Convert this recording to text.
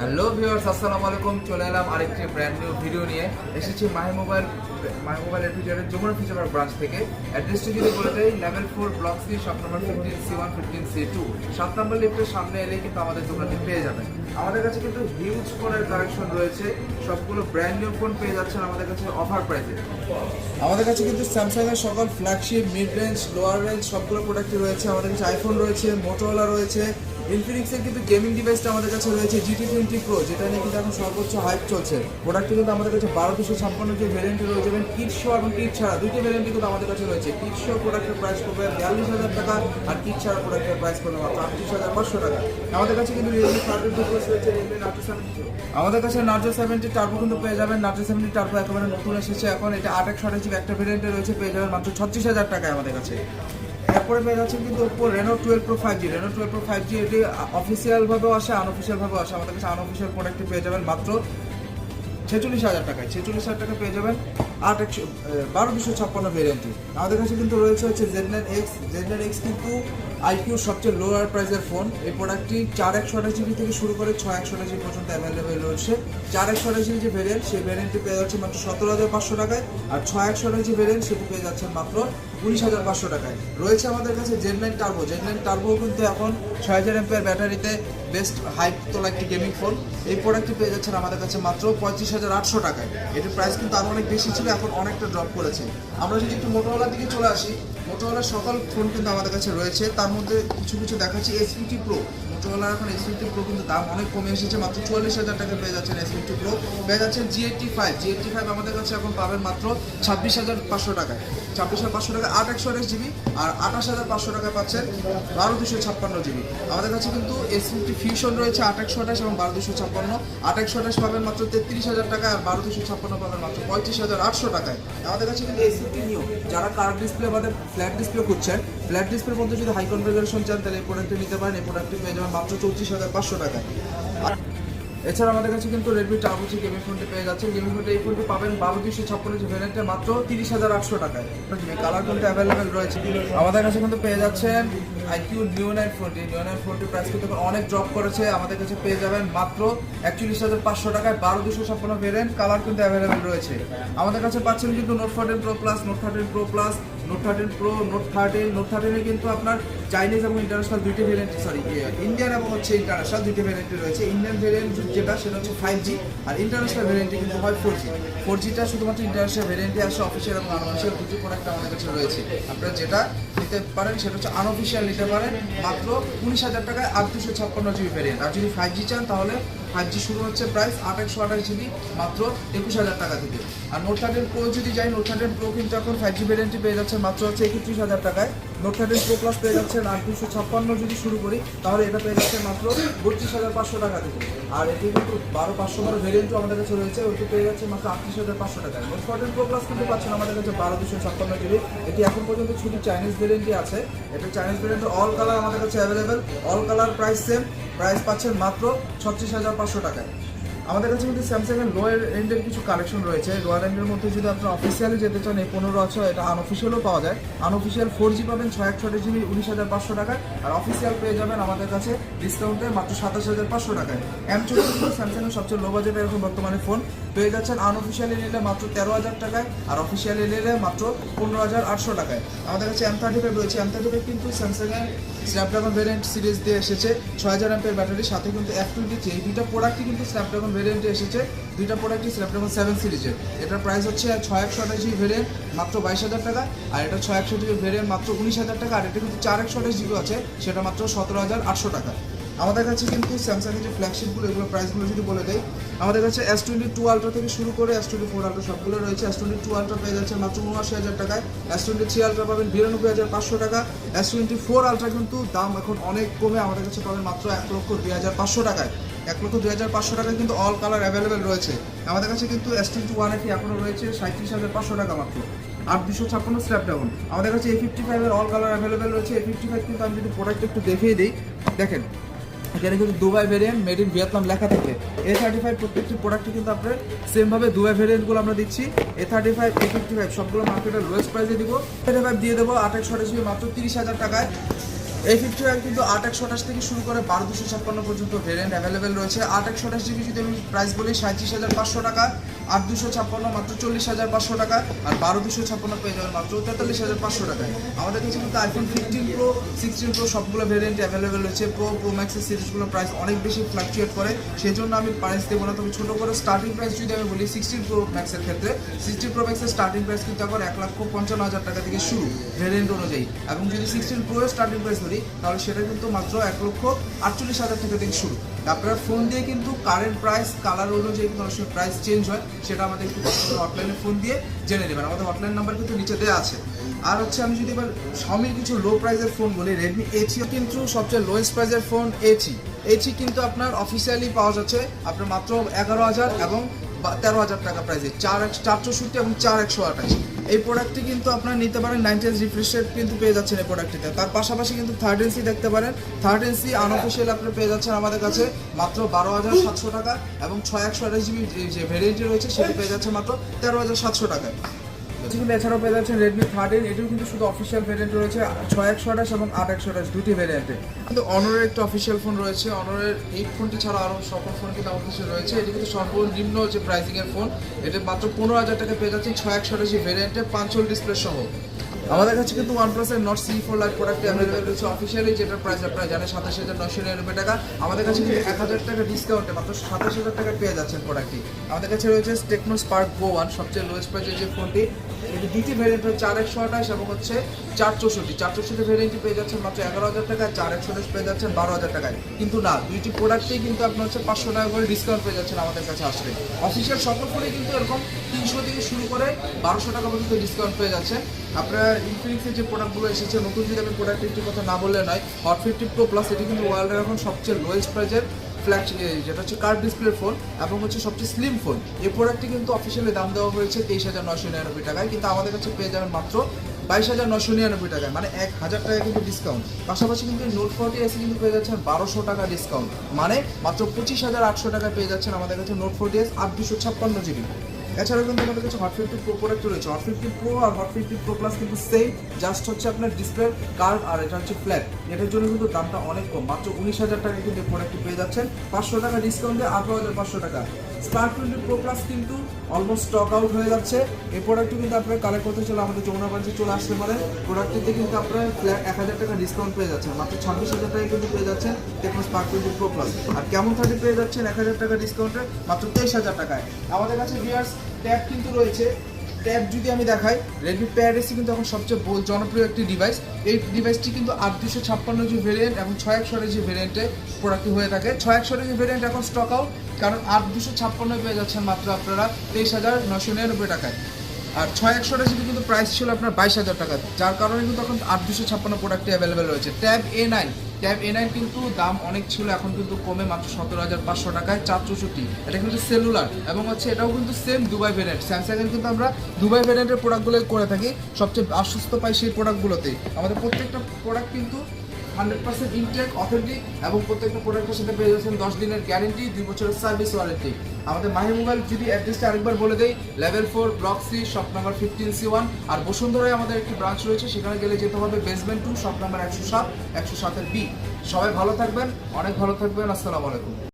Hello viewers, আসসালামু আলাইকুম। চলে এলাম আরেকটি ব্র্যান্ড নিউ ভিডিও নিয়ে। এসেছি মাই মোবাইল ফিচারের যমুনা ফিচার ব্রাঞ্চ থেকে। অ্যাড্রেসটি যদি বলে দেয়, level 4 block C, shop number 15C1 15C2, 7 নম্বর লিফটের সামনে এলে কিন্তু আমাদের দোকানটি পেয়ে যাবেন। আমাদের কাছে কিন্তু হিউজ ফোনের কালেকশন রয়েছে, সবগুলো ব্র্যান্ড নিউ ফোন পেয়ে যাচ্ছেন আমাদের কাছে অফার প্রাইসে। আমাদের কাছে কিন্তু স্যামসাংয়ের সকল flagship, mid range, lower range সবগুলো প্রোডাক্টই রয়েছে। আমাদের কাছে আইফোন রয়েছে, মোটোরোলা রয়েছে, ইনফিনিক্সের কিন্তু গেমিং ডিভাইসটা আমাদের কাছে রয়েছে GT20 Pro, যেটা নিয়ে কিন্তু এখন সর্বোচ্চ হাইপ চলছে। প্রোডাক্টটি কিন্তু আমাদের কাছে 12256 যে ভ্যারিয়েন্টে রয়ে যাবেন, কিট শো এবং কিট ছাড়া দুইটি ভ্যারিয়েন্টই কিন্তু আমাদের কাছে রয়েছে। কিট শো প্রোডাক্টের প্রাইস পড়বে 42,000 টাকা, আর কিট ছাড়া প্রোডাক্টের প্রাইস পড়বে মাত্র 38,500 টাকা। আমাদের কাছে কিন্তু Realme 32 Plus রয়েছে, Realme Narzo 70। আমাদের কাছে Narzo 70 টার্বো কিন্তু পেয়ে যাবেন। Narzo 70 টার্বো একেবারে নতুন এসেছে এখন, এটা 8/128GB একটা ভ্যারিয়েন্টে রয়েছে, পেয়ে যাবেন মাত্র 36,000 টাকায় আমাদের কাছে। তারপরে পেয়ে যাচ্ছেন কিন্তু Oppo Reno 12 Pro 5G। Reno 12 Pro 5G এটি অফিসিয়ালভাবেও আসে, আনঅফিসিয়ালভাবেও আসে। আমাদের কাছে আনঅফিসিয়াল প্রোডাক্টটি পেয়ে যাবেন মাত্র 46,000 টাকায়। 46,000 টাকা পেয়ে যাবেন 12256 ভেরিয়েন্টটি। আমাদের কাছে কিন্তু রয়েছে Z9X কিন্তু আইকিউর সবচেয়ে লোয়ার প্রাইসের ফোন। এই প্রোডাক্টটি 4128GB থেকে শুরু করে 6128GB পর্যন্ত অ্যাভেলেবেল রয়েছে। 4128GB যে ভেরিয়েন্ট, সেই ভেরিয়েন্টটি পেয়ে যাচ্ছে মাত্র 17,500 টাকায়, আর 6128GB ভেরিয়েন্ট সেটি পেয়ে যাচ্ছে মাত্র 19,500 টাকায়। রয়েছে আমাদের কাছে Z9 টার্বো কিন্তু এখন 6000 mAh ব্যাটারিতে বেস্ট হাইপ তোলা একটি গেমিং ফোন। এই প্রোডাক্টটি পেয়ে যাচ্ছেন আমাদের কাছে মাত্র 35,800 টাকায়। এটির প্রাইস কিন্তু আরও অনেক বেশি ছিল, এখন অনেকটা ড্রপ করেছে। আমরা যদি একটু মোটোরোলার দিকে চলে আসি, মোটোরোলার সকল ফোন কিন্তু আমাদের কাছে রয়েছে। তার মধ্যে কিছু দেখাচ্ছি। S50 Pro, মোটোরোলার এখন S50 Pro কিন্তু দাম অনেক কমে এসেছে, মাত্র 44,000 টাকা পেয়ে যাচ্ছেন S50 Pro। পেয়ে যাচ্ছেন G85 আমাদের কাছে এখন পাবেন মাত্র 26,500 টাকায়। 26,500 টাকা 8/128GB, আর 28,500 টাকা পাচ্ছেন 12256GB। আমাদের কাছে কিন্তু S50 Fusion রয়েছে 8/128 এবং 12256। 8/128 পাবেন মাত্র 33,000 টাকা, আর 12256 পাবেন মাত্র 35,800 টাকায়। আমাদের কাছে কিন্তু S50 Neo, যারা কার্ভ ডিসপ্লে আমাদের ফ্ল্যাট ডিসপ্লে খুঁজছেন, ফ্ল্যাট ডিসপ্লের মধ্যে যদি হাই কনফিগারেশন চান তাহলে এই প্রোডাক্টটি নিতে পারেন। এই প্রোডাক্টটি পেয়ে যাবেন মাত্র 34,500 টাকায়। এছাড়া আমাদের কাছে কিন্তু Redmi Turbo G গেমিং ফোনটি পেয়ে যাচ্ছেন। গেমিং ফোনটি এই ফোনটি পাবেন 12256 যে ভ্যারিয়েন্টে মাত্র 30,800 টাকায়। কালার কিন্তু অ্যাভেলেবেল রয়েছে। আমাদের কাছে কিন্তু পেয়ে যাচ্ছেন IQ Neo 9 ফোনটি। Neo 9 ফোনটির প্রাইস কিন্তু অনেক ড্রপ করেছে। আমাদের কাছে পেয়ে যাবেন মাত্র 41,500 টাকায়, 12256 ভ্যারিয়েন্ট, কালার কিন্তু অ্যাভেলেবেল রয়েছে। আমাদের কাছে পাচ্ছেন কিন্তু Note 14 Pro Plus, Note 13 Pro Plus, Note 13 Pro, Note 13 কিন্তু আপনার চাইনিজ এবং ইন্টারন্যাশনাল দুইটি ভ্যারিয়েন্ট, ইন্ডিয়ান এবং ইন্টারন্যাশনাল দুইটি ভ্যারিয়েন্ট রয়েছে। ইন্ডিয়ান ভ্যারিয়েন্ট যেটা সেটা হচ্ছে 5G, আর ইন্টারন্যাশনাল ভ্যারিয়েন্টে কিন্তু হয় 4G। 4Gটা শুধুমাত্র ইন্টারন্যাশনাল ভ্যারিয়েন্টে আসে। অফিসিয়াল এবং আনঅফিসিয়াল দুটি প্রোডাক্ট আমাদের কাছে রয়েছে। আপনারা যেটা নিতে পারেন সেটা হচ্ছে আনঅফিসিয়াল নিতে পারেন মাত্র 19,000 টাকায় 856GB ভ্যারিয়েন্ট। আর যদি 5G চান তাহলে 5G শুরু হচ্ছে প্রাইস 8/128GB মাত্র 21,000 টাকা থেকে। আর Note 13 Pro যদি যাই, Note 13 Pro কিন্তু এখন 5G ভ্যারিয়েন্টটি পেয়ে যাচ্ছে মাত্র হচ্ছে 31,000 টাকায়। Note 13 Pro Plus পেয়ে যাচ্ছেন 856 যদি শুরু করি তাহলে এটা পেয়ে যাচ্ছে মাত্র 32,500 টাকা থেকে। আর এটি কিন্তু 12/512 ভ্যারিয়েন্টও আমাদের কাছে রয়েছে, ওইটি পেয়ে যাচ্ছে মাত্র 38,500 টাকায়। Note 14 Pro Plus কিন্তু পাচ্ছেন আমাদের কাছে 12/256GB। এটি এখন পর্যন্ত শুধু চাইনিজ ভ্যারিয়েন্টই আছে। এটা চাইনিজ ভ্যারিয়েন্টের অল কালার আমাদের কাছে available, all colour price same, price পাচ্ছেন মাত্র 36,500 টাকায়। আমাদের কাছে কিন্তু স্যামসাংয়ের লোয়ার এন্ডের কিছু কালেকশন রয়েছে। লোয়ার এন্ডের মধ্যে যদি আপনার অফিসিয়ালি যেতে চান, এই 15 আছে, এটা আনঅফিসিয়ালও পাওয়া যায়। আনঅফিসিয়াল 4G পাবেন 6/128GB 19,500 টাকায়, আর অফিসিয়াল পেয়ে যাবেন আমাদের কাছে ডিসকাউন্টে মাত্র 27,500 টাকায়। M14 স্যামসাংয়ের সবচেয়ে লো বাজেটের এখন বর্তমানে ফোন পেয়ে যাচ্ছেন আনঅফিসিয়ালি নিলে মাত্র 13,000 টাকায়, আর অফিসিয়ালি নিলে মাত্র 15,800 টাকায়। আমাদের কাছে M35 রয়েছে। M35 কিন্তু স্যামসাংয়ের স্ন্যাপড্রাগন ভ্যারিয়েন্ট সিরিজ দিয়ে এসেছে, 6000 mAh ব্যাটারির সাথে কিন্তু F23। এই দুইটা প্রোডাক্টই কিন্তু স্ন্যাপড্রাগন ভ্যারিয়েন্টে এসেছে, দুইটা প্রোডাক্টই স্ন্যাপড্রাগন 7 সিরিজের। এটার প্রাইস হচ্ছে 6128GB ভ্যারিয়েন্ট মাত্র 22,000 টাকা, আর এটা 6128GB ভ্যারিয়েন্ট মাত্র 19,000 টাকা, আর এটা কিন্তু 4128GB আছে, সেটা মাত্র 17,800 টাকা। আমাদের কাছে কিন্তু স্যামসাংয়ের যে ফ্ল্যাগশিপগুলো, এগুলো প্রাইসগুলো যদি বলে দেয়, আমাদের কাছে S22 Ultra থেকে শুরু করে S24 Ultra সবগুলো রয়েছে। S22 Ultra পেয়ে যাচ্ছে মাত্র 79,000 টাকায়। S23 Ultra পাবেন 92,500 টাকা। S24 Ultra কিন্তু দাম এখন অনেক কমে আমাদের কাছে পাবেন মাত্র 1,02,500 টাকায়। 1,02,500 টাকায় কিন্তু অল কালার অ্যাভেলেবেল রয়েছে। আমাদের কাছে কিন্তু S21 FE এখনও রয়েছে 37,500 টাকা মাত্র, 8/256 স্ন্যাপড্রাগন। আমাদের কাছে A55 এর অল কালার অ্যাভেলেবেল রয়েছে। A55 কিন্তু আমি যদি প্রোডাক্ট একটু দেখিয়ে দিই, দেখেন এখানে কিন্তু Dubai variant, made in Vietnam লেখা থাকে। A35 প্রত্যেকটি প্রোডাক্টে কিন্তু আপনার সেমভাবে দুবাই ভেরিয়েন্টগুলো আমরা দিচ্ছি। A35 A55 সবগুলো মার্কেটের লোয়েস্ট প্রাইসে দিব। A35 দিয়ে দেবো 8/128GB মাত্র 30,000 টাকায়। এই 51 কিন্তু 8128 থেকে শুরু করে 12256 পর্যন্ত ভেরিয়েন্ট অ্যাভেলেবেল রয়েছে। 8128 জিবি যদি আমি প্রাইস বলি 37,500 টাকা, 8256 মাত্র 40,500 টাকা, আর 12256 পেয়ে যাবেন মাত্র 43,500 টাকায়। আমাদের কাছে কিন্তু আইফোন 15 প্রো 16 প্রো সবগুলো ভেরিয়েন্ট অ্যাভেলেবেল রয়েছে। প্রো ম্যাক্সের সিরিজগুলোর প্রাইস অনেক বেশি ফ্লাকচুয়েট করে, সেই জন্য আমি প্রাইস দেবো না। তবে ছোটো করে স্টার্টিং প্রাইস যদি আমি বলি 16 প্রো ম্যাক্সের ক্ষেত্রে, 16 প্রো ম্যাক্সের স্টার্টিং প্রাইস কিন্তু এখন 1,55,000 টাকা থেকে শুরু ভেরিয়েন্ট অনুযায়ী। এবং যদি 16 প্রো এর স্টার্টিং প্রাইস ধরি তাহলে সেটা কিন্তু মাত্র 1,48,000 টাকা থেকে শুরু। আপনারা ফোন দিয়ে কিন্তু কারেন্ট প্রাইস কালার অনুযায়ী কিন্তু অনেক সময় প্রাইস চেঞ্জ হয়, সেটা আমাদের একটু হটলাইনে ফোন দিয়ে জেনে নেবেন। আমাদের হটলাইন নাম্বার কিন্তু নিচে দেওয়া আছে। আর হচ্ছে আমি যদি এবার Xiaomi কিছু লো প্রাইসের ফোন বলি, Redmi A3 কিন্তু সবচেয়ে লোয়েস্ট প্রাইসের ফোন A3 কিন্তু আপনার অফিসিয়ালি পাওয়া যাচ্ছে আপনার মাত্র 11,000 এবং 13,000 টাকা প্রাইসে, 464 এবং 4128। এই প্রোডাক্টটি কিন্তু আপনারা নিতে পারেন 90 রিফ্রেশ রেট কিন্তু পেয়ে যাচ্ছেন এই প্রোডাক্টটিতে। তার পাশাপাশি কিন্তু 3rd NC দেখতে পারেন। 3rd NC আনঅফিসিয়াল আপনি পেয়ে যাচ্ছেন আমাদের কাছে মাত্র 12,700 টাকা, এবং 6128 জিবি যে ভেরিয়েন্টটি রয়েছে সেটি পেয়ে যাচ্ছে মাত্র 13,700 টাকায়। কিন্তু এছাড়াও পেয়ে যাচ্ছেন Redmi 13, এটিও কিন্তু শুধু অফিসিয়াল ভেরিয়েন্ট রয়েছে 6128 এবং 8128 দুটি ভেরিয়েন্টে। কিন্তু অনরের একটা অফিসিয়াল ফোন রয়েছে। অনরের এই ফোনটি ছাড়া আরও সকল ফোন কিন্তু অফিসিয়াল রয়েছে। এটি কিন্তু সর্বনিম্ন যে প্রাইসিংয়ের ফোন, এটা মাত্র 15,000 টাকা পেয়ে যাচ্ছেন 6128 ভেরিয়েন্টে 5 হোল ডিসপ্লে সহ। আমাদের কাছে কিন্তু OnePlus এর Nord C4 Lite প্রোডাক্টটি অ্যাভেলেবেল রয়েছে অফিসিয়ালি, যেটার প্রাইস আপনারা জানেন 27,999 টাকা। আমাদের কাছে কিন্তু 1,000 টাকা ডিসকাউন্টে মাত্র 27,000 টাকা পেয়ে যাচ্ছেন প্রোডাক্টটি। আমাদের কাছে রয়েছে Tecno Spark Go 1, সবচেয়ে লোয়েস্ট প্রাইসের যে ফোনটি। এটি দুটি ভেরিয়েন্ট হচ্ছে 4128 এবং হচ্ছে 464 ভেরিয়েন্টটি পেয়ে যাচ্ছেন মাত্র 11,000 টাকা, 4128 পেয়ে যাচ্ছেন 12,000 টাকায়। কিন্তু না, দুইটি প্রোডাক্টেই কিন্তু আপনার হচ্ছে 500 টাকা করে ডিসকাউন্ট পেয়ে যাচ্ছেন আমাদের কাছে আসলে। অফিসিয়াল সকল ফোনে কিন্তু এরকম 300 থেকে শুরু করে 1200 টাকা পর্যন্ত ডিসকাউন্ট পেয়ে যাচ্ছেন। আপনারা ইনফিনিক্সের যে প্রোডাক্টগুলো এসেছে নতুন, যদি আমি প্রোডাক্টের কথা না বললে নয়, Hot 50 Pro Plus এটি কিন্তু ওয়ার্ল্ডের এখন সবচেয়ে লোয়েস্ট প্রাইসের যেটা হচ্ছে কার্ভ ডিসপ্লের ফোন এবং হচ্ছে সবচেয়ে স্লিম ফোন। এই প্রোডাক্টটি কিন্তু অফিসিয়ালি দাম দেওয়া হয়েছে 23,999 টাকায়, কিন্তু আমাদের কাছে পেয়ে যাবেন মাত্র 22,999 টাকায়, মানে 1,000 টাকা কিন্তু ডিসকাউন্ট। পাশাপাশি কিন্তু Note 40 এসে কিন্তু পেয়ে যাচ্ছেন 1,200 টাকা ডিসকাউন্ট, মানে মাত্র 25,800 টাকায় পেয়ে যাচ্ছেন আমাদের কাছে Note 40s 8 GB। এছাড়াও কিন্তু আমাদের কাছে Hot 50 Pro প্রোডাক্ট রয়েছে। Hot 50 Pro আর Hot 50 Pro Plus কিন্তু সেম, জাস্ট হচ্ছে আপনার ডিসপ্লে কার্ভ আর এটা হচ্ছে ফ্ল্যাট। এটার জন্য কিন্তু দামটা অনেক কম, মাত্র 19,000 টাকায় কিন্তু এই প্রোডাক্টটি পেয়ে যাচ্ছেন 500 টাকা ডিসকাউন্টে 18,500 টাকা। Spark 20 Pro Plus কিন্তু অলমোস্ট স্টক আউট হয়ে যাচ্ছে। এই প্রোডাক্টটি কিন্তু আপনারা কালেক্ট করতে চলে আমাদের যমুনা ব্রাঞ্চে চলে আসতে পারেন। প্রোডাক্টটিতে কিন্তু আপনারা ফ্ল্যাট 1,000 টাকা ডিসকাউন্ট পেয়ে যাচ্ছেন, মাত্র 26,000 টাকায় কিন্তু পেয়ে যাচ্ছেন Tecno Spark 20 Pro Plus। আর কেমন 30 পেয়ে যাচ্ছেন 1,000 টাকা ডিসকাউন্টে মাত্র 23,000 টাকায়। আমাদের কাছে ভিউয়ার্স ট্যাব কিন্তু রয়েছে। ট্যাব যদি আমি দেখাই, Redmi Pad AC কিন্তু এখন সবচেয়ে জনপ্রিয় একটি ডিভাইস। এই ডিভাইসটি কিন্তু 8 GB ভেরিয়েন্ট এবং 6 GB ভেরিয়েন্টে প্রোডাক্টটি হয়ে থাকে। 6 GB ভেরিয়েন্ট এখন স্টক আউট, কারণ 8 পেয়ে যাচ্ছেন মাত্র আপনারা 23,999 টাকায়। আর 6 GB কিন্তু প্রাইস ছিল আপনার 22,000 টাকা, যার কারণে কিন্তু এখন 8 প্রোডাক্টটি অ্যাভেলেবেল রয়েছে। ট্যাব A9 কিন্তু দাম অনেক ছিল, এখন কিন্তু কমে মাত্র 17,500 টাকায় 464। এটা কিন্তু সেলুলার এবং হচ্ছে এটাও কিন্তু সেম দুবাই ভেরিয়েন্ট। স্যামসাংয়ের কিন্তু আমরা দুবাই ভেরিয়েন্টের প্রোডাক্টগুলো করে থাকি, সবচেয়ে আশ্বস্ত পাই সেই প্রোডাক্টগুলোতেই। আমাদের প্রত্যেকটা প্রোডাক্ট কিন্তু 100% ইনটেক অথেন্টিক, এবং প্রত্যেকটা প্রোডাক্টের সাথে পেয়ে যাচ্ছেন 10 দিনের গ্যারেন্টি, 2 বছরের সার্ভিস ওয়ারেন্টি। আমাদের মাহি মোবাইল যদি অ্যাড্রেসটা আরেকবার বলে দেই, level 4 block C shop number 15C1। আর বসুন্ধরায় আমাদের একটি ব্রাঞ্চ রয়েছে, সেখানে গেলে যেতে হবে বেসমেন্ট 2 শপ নাম্বার 107 107 B। সবাই ভালো থাকবেন, অনেক ভালো থাকবেন। আসসালামু আলাইকুম।